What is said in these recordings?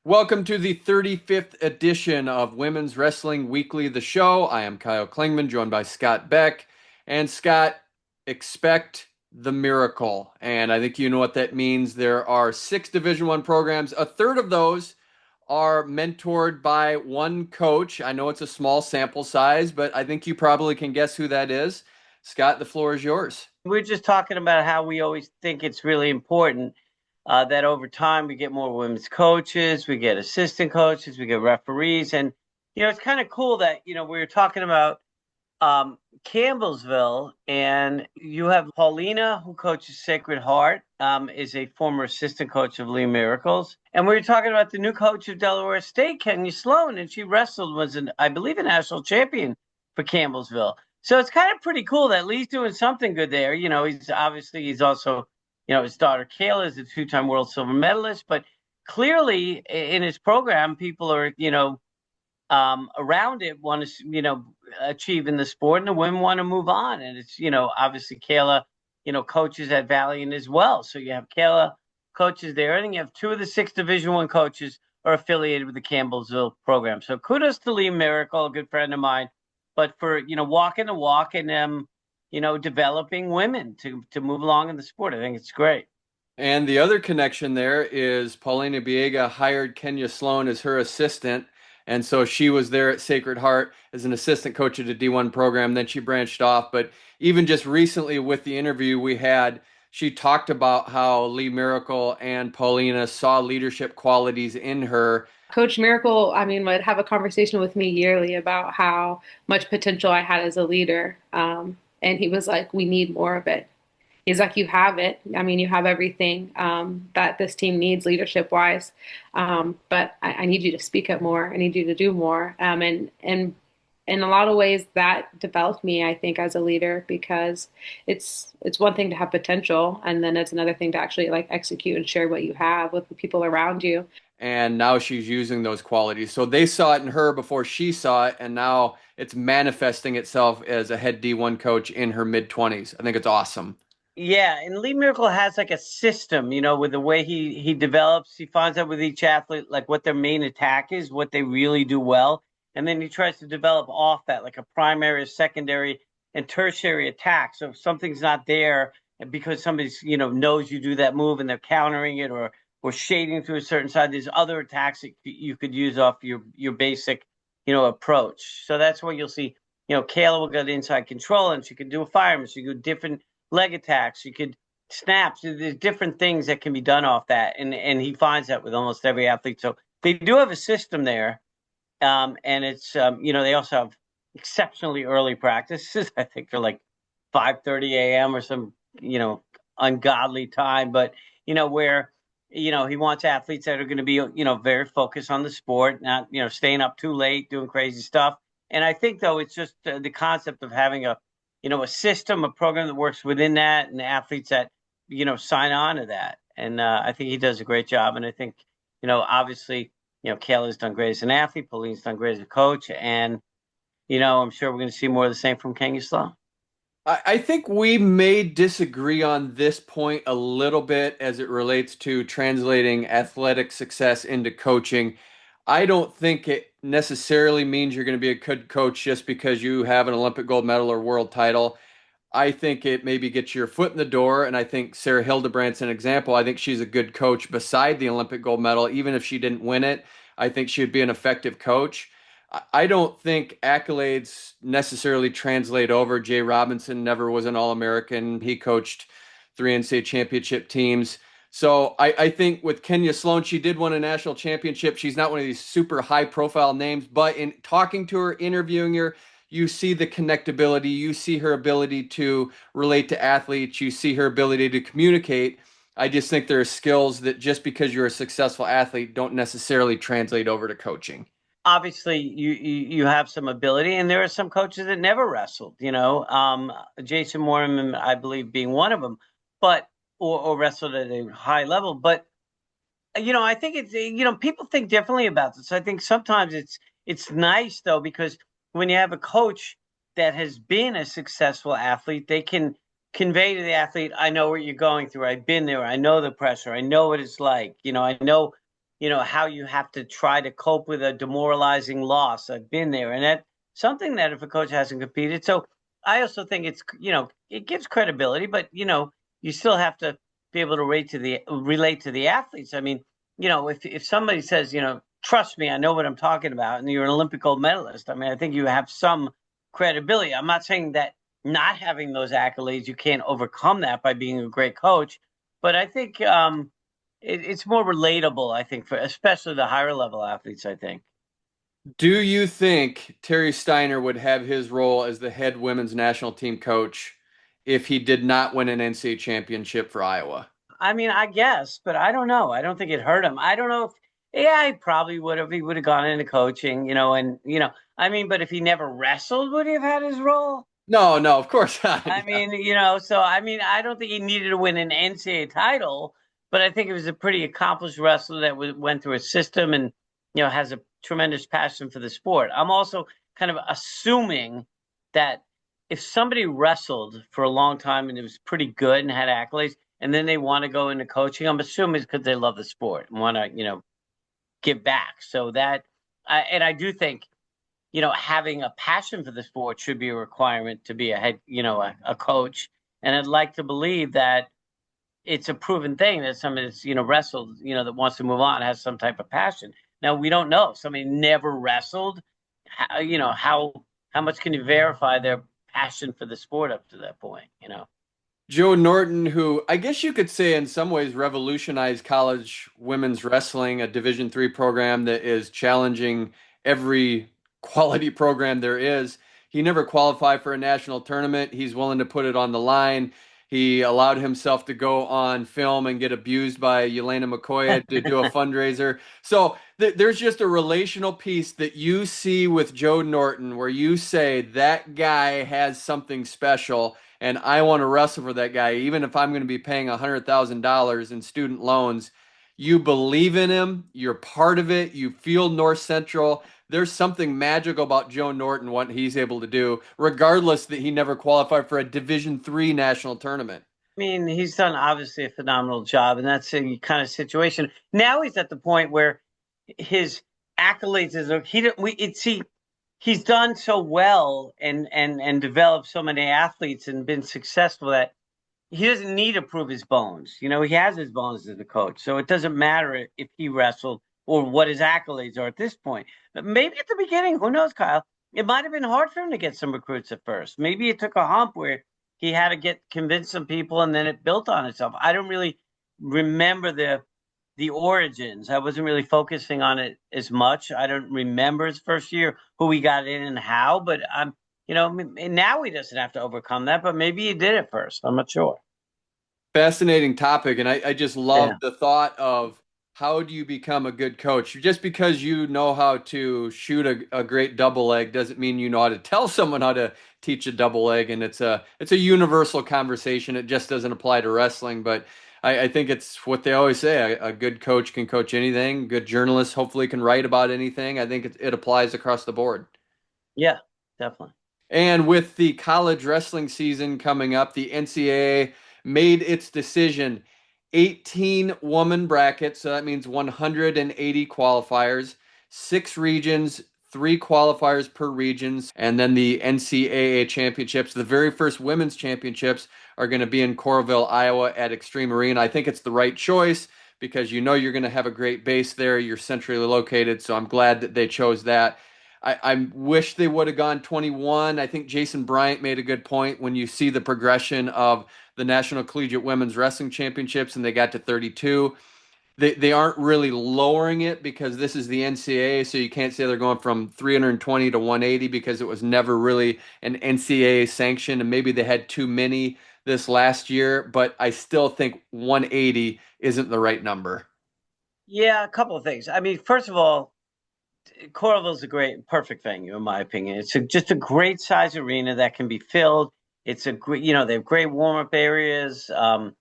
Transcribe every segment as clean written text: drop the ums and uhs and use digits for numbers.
Welcome to the 35th edition of Women's Wrestling Weekly, the show. I am Kyle Klingman, joined by Scott Beck. And Scott, expect the miracle. And I think you know what that means. There are 6 Division I programs. A third of those are mentored by one coach. I know it's a small sample size, but I think you probably can guess who that is. Scott, the floor is yours. We're just talking about how we always think it's really important that over time we get more women's coaches, we get assistant coaches, we get referees. And, it's kind of cool that, we were talking about Campbellsville, and you have Paulina, who coaches Sacred Heart, is a former assistant coach of Lee Miracles. And we were talking about the new coach of Delaware State, Sloan, and she wrestled, I believe, a national champion for Campbellsville. So it's kind of pretty cool that Lee's doing something good there. He's also, his daughter Kayla is a 2-time world silver medalist, but clearly in his program, people are, around it want to, achieve in the sport, and the women want to move on. And it's, obviously Kayla, coaches at Valiant as well. So you have Kayla coaches there, and you have 2 of the 6 Division I coaches are affiliated with the Campbellsville program. So kudos to Lee Miracle, a good friend of mine, but for, walking the walk and, developing women to move along in the sport. I think it's great. And the other connection there is Paulina Biega hired Kenya Sloan as her assistant. And so she was there at Sacred Heart as an assistant coach at a D1 program. Then she branched off. But even just recently with the interview we had, she talked about how Lee Miracle and Paulina saw leadership qualities in her. Coach Miracle, would have a conversation with me yearly about how much potential I had as a leader. And he was like, we need more of it. He's like, you have it. You have everything that this team needs leadership wise. But I need you to speak up more. I need you to do more. And in a lot of ways that developed me, I think, as a leader, because it's one thing to have potential, and then it's another thing to actually execute and share what you have with the people around you. And now she's using those qualities. So they saw it in her before she saw it, and now it's manifesting itself as a head D1 coach in her mid-20s. I think it's awesome. Yeah, and Lee Miracle has a system, with the way he develops. He finds out with each athlete what their main attack is, what they really do well, and then he tries to develop off that a primary, a secondary, and tertiary attack. So if something's not there, and because somebody's knows you do that move and they're countering it or shading through a certain side, there's other attacks that you could use off your basic approach. So that's where you'll see Kayla will get inside control, and she can do a fireman. She can do different leg attacks. You could snaps. There's different things that can be done off that, and he finds that with almost every athlete. So they do have a system there, and it's they also have exceptionally early practices. I think they're 5:30 a.m. or some ungodly time, but where he wants athletes that are going to be very focused on the sport, not staying up too late doing crazy stuff. And I think though it's just the concept of having a system, a program that works within that, and athletes that, sign on to that. And I think he does a great job. And I think, obviously, Kayla's done great as an athlete. Paulina's done great as a coach. And, I'm sure we're going to see more of the same from Kenya Sloan. I think we may disagree on this point a little bit as it relates to translating athletic success into coaching. I don't think it necessarily means you're going to be a good coach just because you have an Olympic gold medal or world title. I think it maybe gets your foot in the door, and I think Sarah Hildebrandt's an example. I think she's a good coach beside the Olympic gold medal. Even if she didn't win it, I think she would be an effective coach. I don't think accolades necessarily translate over. Jay Robinson never was an All-American. He coached 3 NCAA championship teams. So I think with Kenya Sloan, she did win a national championship. She's not one of these super high-profile names, but in talking to her, interviewing her, you see the connectability. You see her ability to relate to athletes. You see her ability to communicate. I just think there are skills that just because you're a successful athlete don't necessarily translate over to coaching. Obviously, you have some ability, and there are some coaches that never wrestled. Jason Mormon, I believe, being one of them, but or wrestled at a high level. But I think it's people think differently about this. I think sometimes it's nice though, because when you have a coach that has been a successful athlete, they can convey to the athlete, I know what you're going through. I've been there. I know the pressure. I know what it's like. I know how you have to try to cope with a demoralizing loss. I've been there, and that's something that if a coach hasn't competed. So I also think it gives credibility, but you still have to be able to relate to the athletes. I mean, if somebody says, trust me, I know what I'm talking about, and you're an Olympic gold medalist, I mean, I think you have some credibility. I'm not saying that not having those accolades, you can't overcome that by being a great coach, but I think it's more relatable, I think, for especially the higher level athletes, I think. Do you think Terry Steiner would have his role as the head women's national team coach if he did not win an NCAA championship for Iowa? I mean, I guess, but I don't know. I don't think it hurt him. I don't know if, yeah, he probably would have. He would have gone into coaching, and, I mean, but if he never wrestled, would he have had his role? No, no, of course not. I mean, so I mean, I don't think he needed to win an NCAA title, but I think it was a pretty accomplished wrestler that went through a system and, has a tremendous passion for the sport. I'm also kind of assuming that if somebody wrestled for a long time and it was pretty good and had accolades, and then they want to go into coaching, I'm assuming it's because they love the sport and want to, give back. So and I do think, having a passion for the sport should be a requirement to be a head, a coach. And I'd like to believe that it's a proven thing that somebody that's, wrestled, that wants to move on has some type of passion. Now, we don't know. If somebody never wrestled, how much can you verify their passion for the sport up to that point? Joe Norton, who I guess you could say in some ways revolutionized college women's wrestling, a Division III program that is challenging every quality program there is. He never qualified for a national tournament. He's willing to put it on the line. He allowed himself to go on film and get abused by Yelena McCoy to do a fundraiser. So there's just a relational piece that you see with Joe Norton where you say that guy has something special and I want to wrestle for that guy, even if I'm going to be paying $100,000 in student loans. You believe in him, you're part of it, you feel North Central. There's something magical about Joe Norton, what he's able to do, regardless that he never qualified for a Division III national tournament. I mean, he's done obviously a phenomenal job, and that's a kind of situation. Now he's at the point where his accolades is he's done so well and developed so many athletes and been successful that he doesn't need to prove his bones. He has his bones as a coach, so it doesn't matter if he wrestled or what his accolades are at this point. But maybe at the beginning, who knows, Kyle? It might have been hard for him to get some recruits at first. Maybe it took a hump where he had to convince some people, and then it built on itself. I don't really remember the origins. I wasn't really focusing on it as much. I don't remember his first year, who he got in and how, but now he doesn't have to overcome that, but maybe he did at first. I'm not sure. Fascinating topic, and I just love the thought of how do you become a good coach? Just because you know how to shoot a great double leg doesn't mean you know how to tell someone how to teach a double leg, and it's a universal conversation. It just doesn't apply to wrestling, but I think it's what they always say. A good coach can coach anything. Good journalist hopefully can write about anything. I think it applies across the board. Yeah, definitely. And with the college wrestling season coming up, the NCAA made its decision. 18 woman brackets, so that means 180 qualifiers, 6 regions, 3 qualifiers per regions, and then the NCAA championships. The very first women's championships are going to be in Coralville, Iowa at Extreme Arena. I think it's the right choice because you're going to have a great base there. You're centrally located, so I'm glad that they chose that. I wish they would have gone 21. I think Jason Bryant made a good point when you see the progression of the National Collegiate Women's Wrestling Championships and they got to 32. They aren't really lowering it because this is the NCAA, so you can't say they're going from 320 to 180 because it was never really an NCAA sanction, and maybe they had too many this last year, but I still think 180 isn't the right number. Yeah, a couple of things. I mean, first of all, Coralville's perfect venue, in my opinion. It's just a great size arena that can be filled. It's they have great warm-up areas. The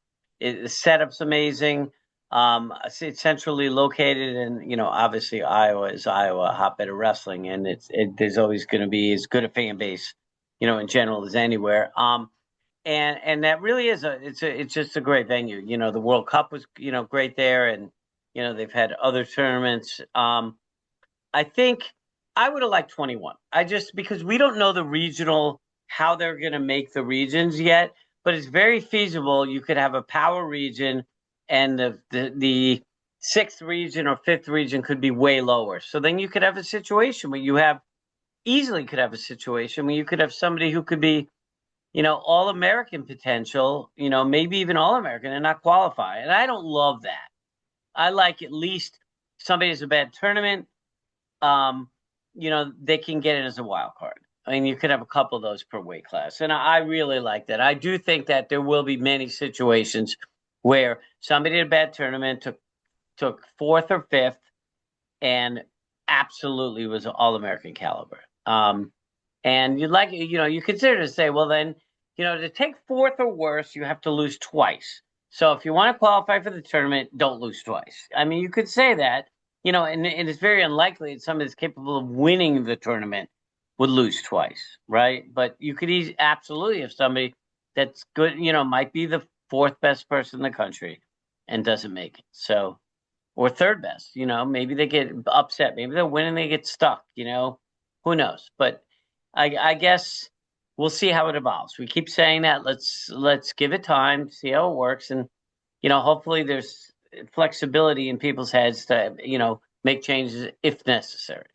setup's amazing. It's centrally located, and obviously Iowa is Iowa, a hotbed of wrestling, and there's always going to be as good a fan base, in general as anywhere. And that really is it's just a great venue. The World Cup was great there, and They've had other tournaments. I think I would have liked 21. Because we don't know the regional, how they're going to make the regions yet, but it's very feasible. You could have a power region and the sixth region or fifth region could be way lower. So then you could have a situation where you could have a situation where you could have somebody who could be, all American potential, maybe even all American and not qualify. And I don't love that. I like at least somebody has a bad tournament. They can get it as a wild card. I mean, you could have a couple of those per weight class. And I really like that. I do think that there will be many situations where somebody had a bad tournament, took fourth or fifth, and absolutely was all-American caliber. And you consider to say, well, then, to take fourth or worse, you have to lose twice. So if you want to qualify for the tournament, don't lose twice. I mean, you could say that, and it's very unlikely that somebody that's capable of winning the tournament would lose twice, right? But you could absolutely have somebody that's good, might be the fourth best person in the country and doesn't make it. So, or third best, maybe they get upset. Maybe they're winning, they get stuck, who knows? But I guess we'll see how it evolves. We keep saying that. Let's give it time, see how it works, and hopefully there's flexibility in people's heads to make changes if necessary.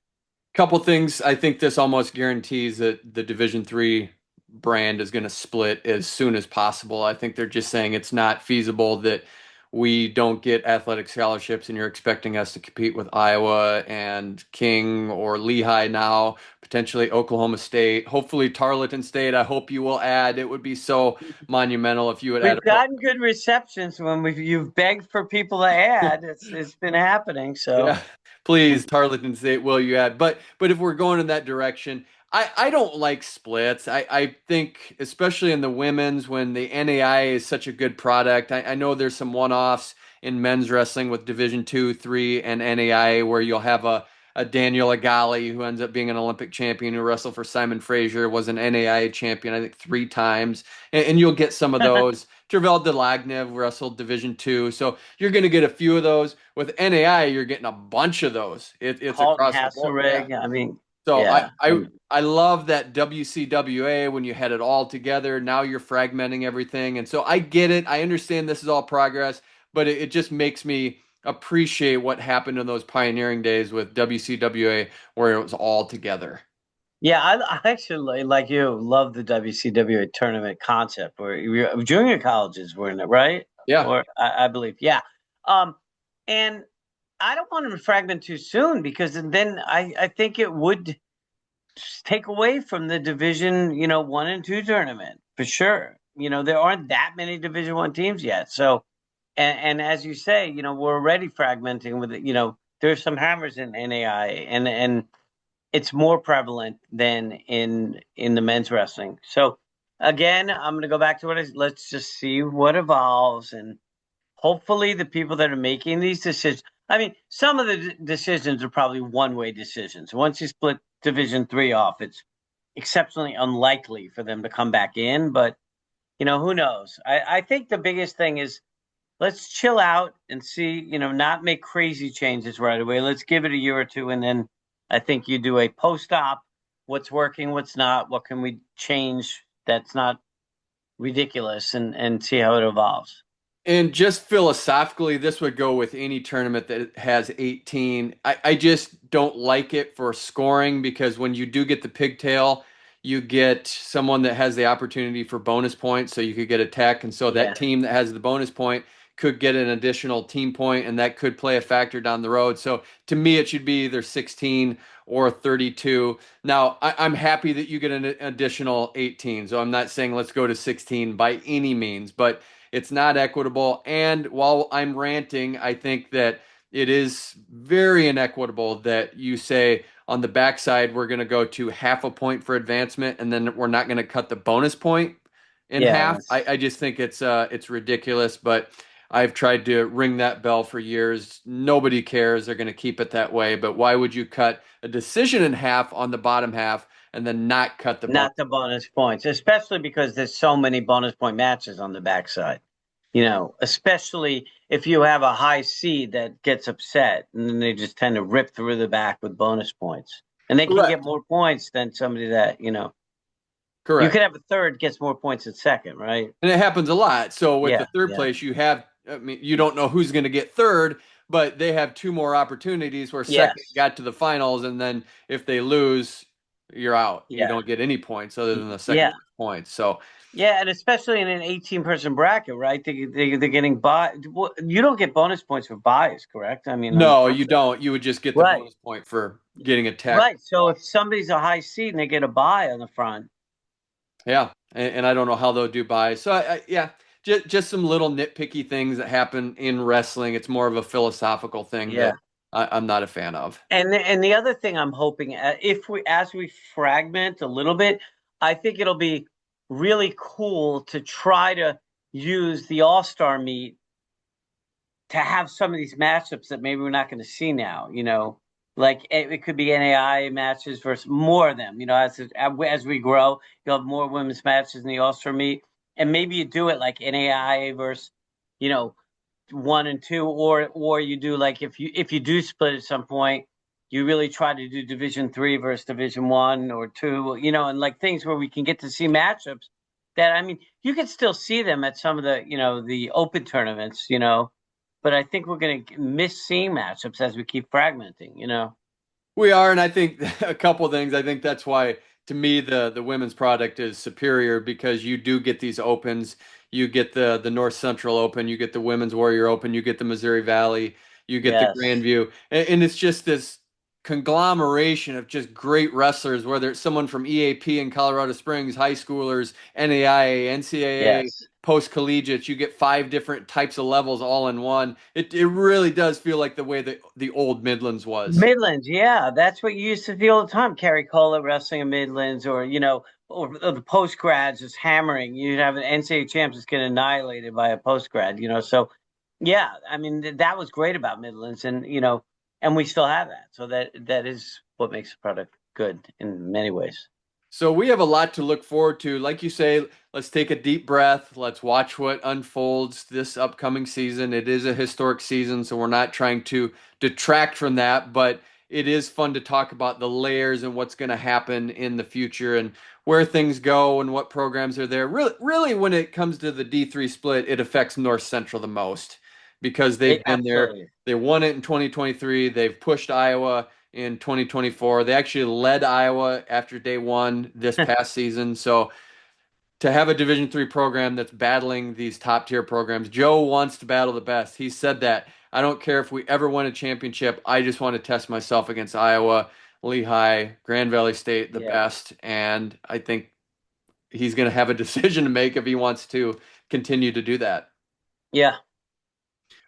Couple things. I think this almost guarantees that the Division III brand is going to split as soon as possible. I think they're just saying it's not feasible that we don't get athletic scholarships and you're expecting us to compete with Iowa and King or Lehigh now, potentially Oklahoma State, hopefully Tarleton State. I hope you will add. It would be so monumental if you would add. We've gotten good receptions when you've begged for people to add. It's been happening. So yeah, please, Tarleton State, will you add? But if we're going in that direction, I don't like splits. I think, especially in the women's, when the NAI is such a good product. I know there's some one-offs in men's wrestling with Division II, III, and NAI where you'll have a Daniel Agali who ends up being an Olympic champion who wrestled for Simon Fraser, was an NAI champion, I think 3 times. And you'll get some of those. Tervel Delagnev wrestled Division II. So you're going to get a few of those. With NAI, you're getting a bunch of those. It's across the board. Yeah. I mean, so yeah. I love that WCWA when you had it all together. Now you're fragmenting everything. And so I get it. I understand this is all progress, but it just makes me appreciate what happened in those pioneering days with WCWA where it was all together. Yeah, I actually, like you, love the WCWA tournament concept where junior colleges were in it, right? Yeah. Or I believe, yeah. And I don't want them to fragment too soon because then I think it would take away from the Division, 1 and 2 tournament for sure. There aren't that many Division I teams yet. So, and as you say, we're already fragmenting with it. There's some hammers in NAI and it's more prevalent than in the men's wrestling. So again, I'm going to go back to let's just see what evolves, and hopefully the people that are making these decisions. I mean, some of the decisions are probably one-way decisions. Once you split Division III off, it's exceptionally unlikely for them to come back in. But who knows? I think the biggest thing is let's chill out and see. Not make crazy changes right away. Let's give it a year or two, and then I think you do a post-op, what's working, what's not, what can we change that's not ridiculous, and see how it evolves. And just philosophically, this would go with any tournament that has 18. I just don't like it for scoring because when you do get the pigtail, you get someone that has the opportunity for bonus points. So you could get a tech. And so that team that has the bonus point could get an additional team point, and that could play a factor down the road. So to me, it should be either 16 or 32. Now, I'm happy that you get an additional 18. So I'm not saying let's go to 16 by any means, but it's not equitable. And while I'm ranting, I think that it is very inequitable that you say on the backside, we're going to go to half a point for advancement, and then we're not going to cut the bonus point in half. I just think it's ridiculous, but I've tried to ring that bell for years. Nobody cares. They're going to keep it that way. But why would you cut a decision in half on the bottom half and then not cut the bonus points, especially because there's so many bonus point matches on the backside. especially if you have a high seed that gets upset, and then they just tend to rip through the back with bonus points. And they can get Correct. more points than somebody that, you Correct. could have a third gets more points at second, right? And it happens a lot. So with the Yeah, third yeah. place, I mean, you don't know who's going to get third, but they have two more opportunities where second Yes. got to the finals. And then if they lose, you're out. You Yeah. don't get any points other than the second Yeah. place points. So Yeah, and especially in an 18-person bracket, right? They're getting by. You don't get bonus points for buys, correct? I mean, no, you unfortunately. don't. You would just get the Right. bonus point for getting attacked. Right. So if somebody's a high seed and they get a buy on the front. Yeah. And I don't know how they'll do buys. So yeah, just some little nitpicky things that happen in wrestling. It's more of a philosophical thing Yeah. that I'm not a fan of. And the other thing I'm hoping, as we fragment a little bit, I think it'll be really cool to try to use the All-Star meet to have some of these matchups that maybe we're not going to see now. Like it could be NAI matches versus more of them. As we grow, you'll have more women's matches in the All-Star meet, and maybe you do it like NAI versus, you know, 1 and 2, or you do like if you do split at some point, you really try to do Division 3 versus Division 1 or 2, and like things where we can get to see matchups that, I mean, you can still see them at some of the open tournaments, but I think we're going to miss seeing matchups as we keep fragmenting. We are, and I think a couple of things. I think that's why, to me, the women's product is superior because you do get these opens. You get the North Central Open, you get the Women's Warrior Open, you get the Missouri Valley, you get the Yes. Grandview, and it's just this conglomeration of just great wrestlers. Whether it's someone from EAP in Colorado Springs, high schoolers, NAIA, NCAA, Yes. post collegiate, you get five different types of levels all in one. It really does feel like the way that the old Midlands was. Midlands, yeah, that's what you used to see all the time. Kerry Cola wrestling in Midlands, or the post grads just hammering. You'd have an NCAA champs just get annihilated by a post grad. So yeah, I mean that was great about Midlands, and we still have that. So that is what makes the product good in many ways. So we have a lot to look forward to. Like you say, let's take a deep breath. Let's watch what unfolds this upcoming season. It is a historic season, so we're not trying to detract from that, but it is fun to talk about the layers and what's going to happen in the future and where things go and what programs are there. Really, when it comes to the D3 split, it affects North Central the most because they've been there. Absolutely. They won it in 2023. They've pushed Iowa in 2024. They actually led Iowa after day one this past season. So to have a Division 3 program that's battling these top tier programs, Joe wants to battle the best. He said that. I don't care if we ever win a championship. I just want to test myself against Iowa, Lehigh, Grand Valley State, the Yeah. best. And I think he's going to have a decision to make if he wants to continue to do that. Yeah.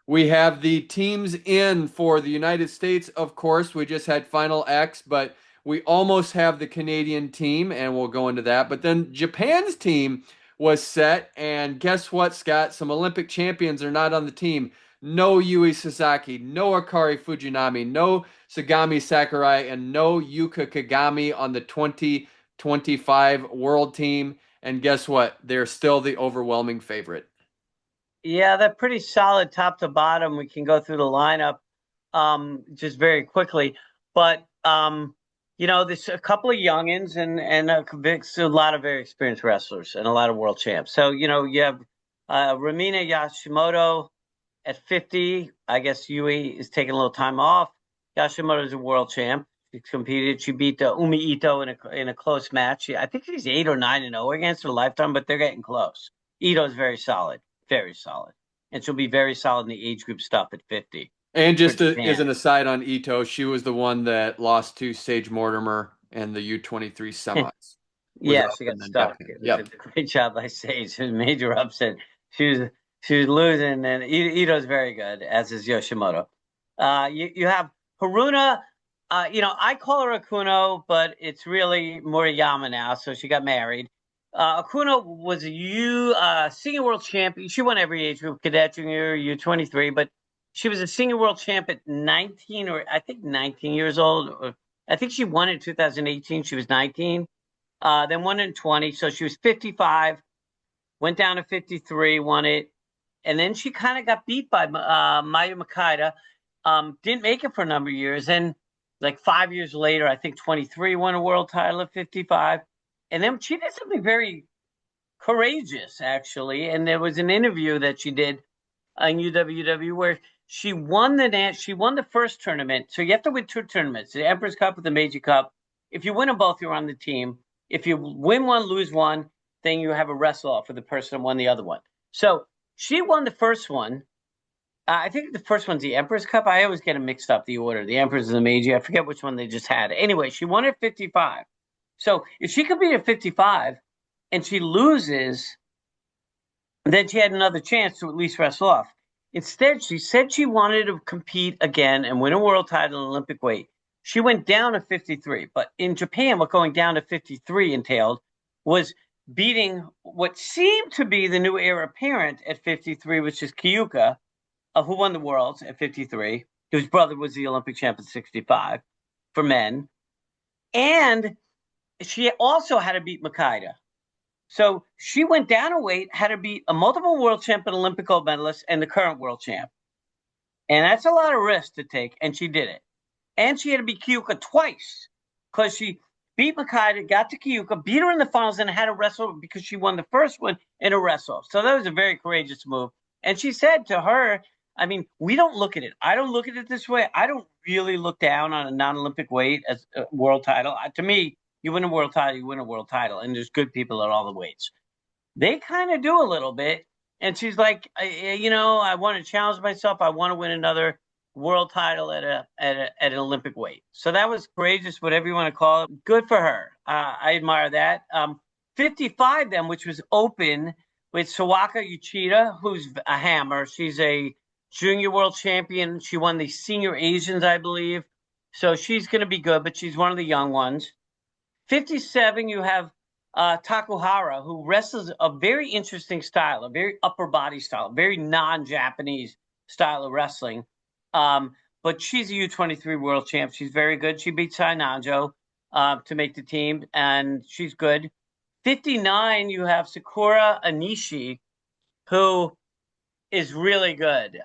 We have the teams in for the United States, of course. We just had Final X, but we almost have the Canadian team, and we'll go into that. But then Japan's team was set, and guess what, Scott? Some Olympic champions are not on the team. No Yui Sasaki, no Akari Fujinami, no Sagami Sakurai, and no Yuka Kagami on the 2025 world team. And guess what? They're still the overwhelming favorite. Yeah, they're pretty solid top to bottom. We can go through the lineup just very quickly. But there's a couple of youngins and a lot of very experienced wrestlers and a lot of world champs. So, you have Ramina Yashimoto at 50. I guess Yui is taking a little time off. Yashimoto is a world champ. She competed. She beat Umi Ito in a close match. I think she's 8 or 9-0 against her lifetime, but they're getting close. Ito is very solid. Very solid. And she'll be very solid in the age group stuff at 50 And for just as Japan. an aside on Ito, she was the one that lost to Sage Mortimer and the U23 semis. Was Yeah, up she and got then stuck. back in. It was a Yep. great job by Sage. It was a major upset. She was losing, and Ito's very good, as is Yoshimoto. You have Haruna. I call her Akuno, but it's really Moriyama now. So she got married. Akuno was a senior world champion. She won every age group, cadet, junior, U23, but she was a senior world champ at 19, or I think 19 years old. I think she won in 2018. She was 19. Then won in 20. So she was 55, went down to 53, won it. And then she kind of got beat by Maya Makida. Didn't make it for a number of years. And like 5 years later, I think 23 won a world title at 55. And then she did something very courageous, actually. And there was an interview that she did on UWW where she won the first tournament. So you have to win 2 tournaments, the Emperor's Cup and the Meiji Cup. If you win them both, you're on the team. If you win one, lose one, then you have a wrestle off for the person who won the other one. So she won the first one. I think the first one's the Emperor's Cup. I always get them mixed up, the order. The Emperor's and the Meiji. I forget which one they just had. Anyway, she won at 55. So if she could beat at 55 and she loses, then she had another chance to at least wrestle off. Instead, she said she wanted to compete again and win a world title in Olympic weight. She went down to 53. But in Japan, what going down to 53 entailed was beating what seemed to be the new heir apparent at 53, which is Kyuka, who won the Worlds at 53, whose brother was the Olympic champ at 65 for men. And she also had to beat Makida. So she went down a weight, had to beat a multiple world champ and Olympic gold medalist and the current world champ. And that's a lot of risk to take, and she did it. And she had to beat Kyuka twice because she beat Makida, got to Kyuka, beat her in the finals, and had to wrestle because she won the first one in a wrestle. So that was a very courageous move. And she said to her, I mean, we don't look at it. I don't look at it this way. I don't really look down on a non-Olympic weight as a world title. To me, you win a world title, you win a world title. And there's good people at all the weights. They kind of do a little bit. And she's like, I want to challenge myself. I want to win another world title at an Olympic weight. So that was courageous, whatever you want to call it. Good for her. I admire that. 55 then, which was open with Sawaka Uchida, who's a hammer. She's a junior world champion. She won the senior Asians, I believe. So she's going to be good, but she's one of the young ones. 57, you have Takuhara, who wrestles a very interesting style, a very upper body style, a very non-Japanese style of wrestling. But she's a U23 world champ. She's very good. She beat Sai Nanjo to make the team, and she's good. 59, you have Sakura Anishi, who is really good.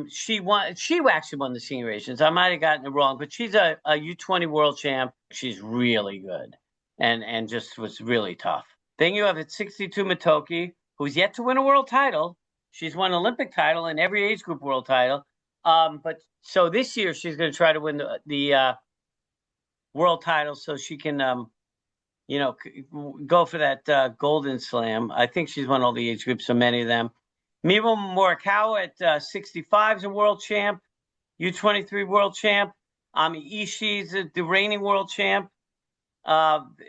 She actually won the senior Asians. I might have gotten it wrong, but she's a U20 world champ. She's really good and just was really tough. Then you have at 62 Matoki, who's yet to win a world title. She's won an Olympic title and every age group world title. But so this year she's going to try to win the world title so she can, go for that Golden Slam. I think she's won all the age groups, so many of them. Miwa Morikawa at 65 is a world champ, U23 world champ. Ami Ishii's the reigning world champ,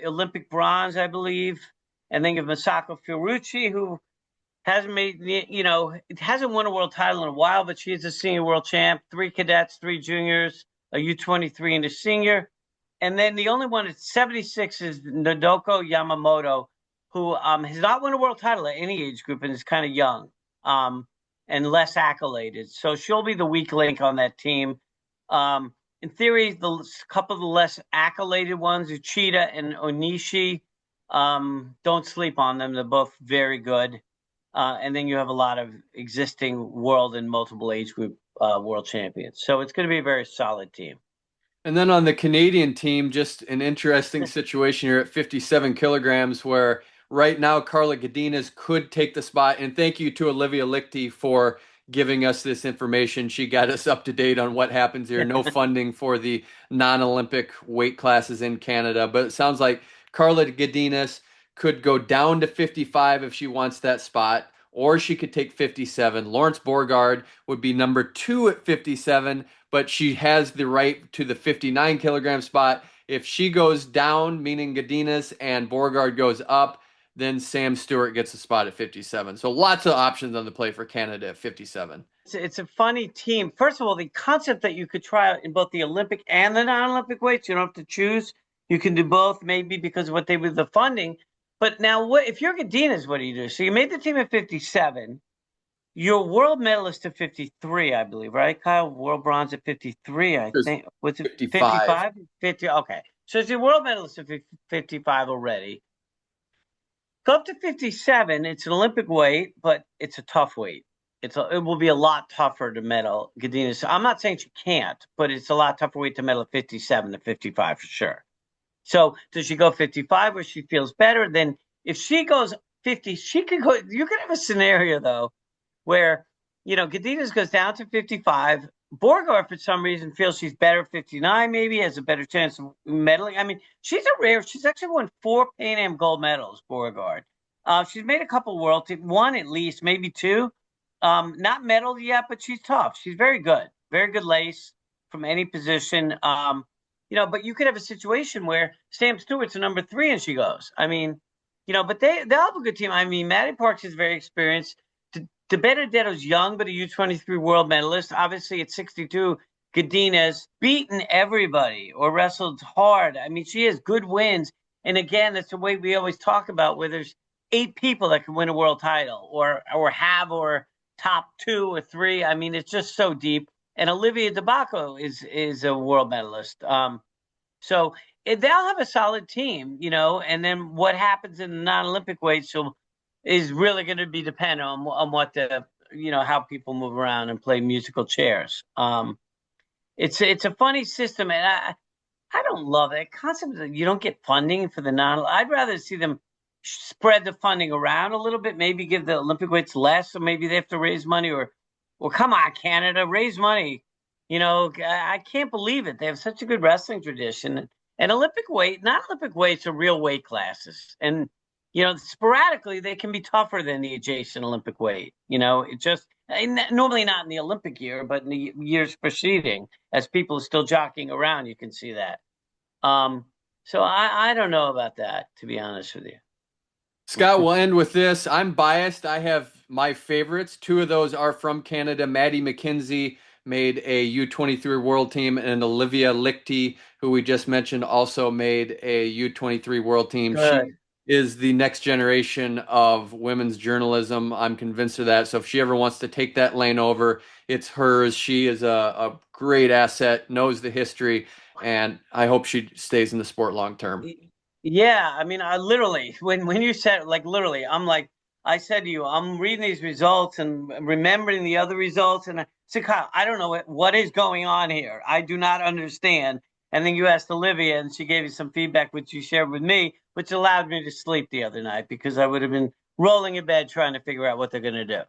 Olympic bronze, I believe. And then you have Masako Fiorucci, who hasn't hasn't won a world title in a while, but she is a senior world champ. 3 cadets, 3 juniors, a U23 and a senior. And then the only one at 76 is Nodoko Yamamoto, who has not won a world title at any age group and is kind of young and less accoladed. So she'll be the weak link on that team. In theory, the couple of the less accoladed ones, Uchida and Onishi, don't sleep on them. They're both very good. And then you have a lot of existing world and multiple age group world champions. So it's going to be a very solid team. And then on the Canadian team, just an interesting situation here at 57 kilograms where right now Carla Godinez could take the spot. And thank you to Olivia Lichti for giving us this information. She got us up to date on what happens here. No funding for the non-Olympic weight classes in Canada. But it sounds like Carla Godinez could go down to 55 if she wants that spot, or she could take 57. Lawrence Borgard would be number 2 at 57, but she has the right to the 59 kilogram spot. If she goes down, meaning Godinez, and Borgard goes up, then Sam Stewart gets a spot at 57. So lots of options on the play for Canada at 57. It's a funny team. First of all, the concept that you could try out in both the Olympic and the non-Olympic weights, you don't have to choose. You can do both, maybe because of what they with the funding. But now, if you're Godinez, what do you do? So you made the team at 57. You're world medalist at 53, I believe, right, Kyle? World bronze at 53, I think. Was it 55? 50. Okay. So you're world medalist at 55 already. Go up to 57. It's an Olympic weight, but it's a tough weight. it will be a lot tougher to medal Godinez. So I'm not saying she can't, but it's a lot tougher weight to medal at 57 to 55 for sure. So does she go 55 where she feels better? Then if she goes 50, she could go. You could have a scenario though where Godinez goes down to 55. Borgard, for some reason, feels she's better at 59, maybe has a better chance of medaling. I mean, she's actually won 4 Pan Am gold medals, Borgard. She's made a couple world teams, one at least, maybe 2. Not medaled yet, but she's tough. She's very good lace from any position. But you could have a situation where Sam Stewart's a number 3 and she goes. I mean, but they'll have a good team. I mean, Maddie Parks is very experienced. De Benedetto's young, but a U23 world medalist. Obviously, at 62, Godinez beaten everybody or wrestled hard. I mean, she has good wins. And again, that's the way we always talk about where there's 8 people that can win a world title or top 2 or 3. I mean, it's just so deep. And Olivia DeBacco is a world medalist. So they'll have a solid team, and then what happens in the non-Olympic weights is really going to be dependent on what how people move around and play musical chairs. It's a funny system, and I don't love it. Concept that you don't get funding for the non. I'd rather see them spread the funding around a little bit. Maybe give the Olympic weights less, or maybe they have to raise money. Or come on, Canada, raise money. I can't believe it. They have such a good wrestling tradition, and non-Olympic weights are real weight classes, and sporadically they can be tougher than the adjacent Olympic weight. It just normally not in the Olympic year, but in the years preceding, as people are still jockeying around, you can see that. So I don't know about that, to be honest with you. Scott, we'll end with this. I'm biased. I have my favorites. 2 of those are from Canada. Maddie MacKennzie made a U23 world team, and Olivia Lichti, who we just mentioned, also made a U23 world team. Good. She is the next generation of women's journalism. I'm convinced of that. So if she ever wants to take that lane over, it's hers. She is a great asset, knows the history, and I hope she stays in the sport long term. Yeah, I mean, I literally, when you said, literally, I said to you, I'm reading these results and remembering the other results, and I said, Kyle, I don't know what is going on here. I do not understand. And then you asked Olivia, and she gave you some feedback, which you shared with me, which allowed me to sleep the other night because I would have been rolling in bed trying to figure out what they're going to do.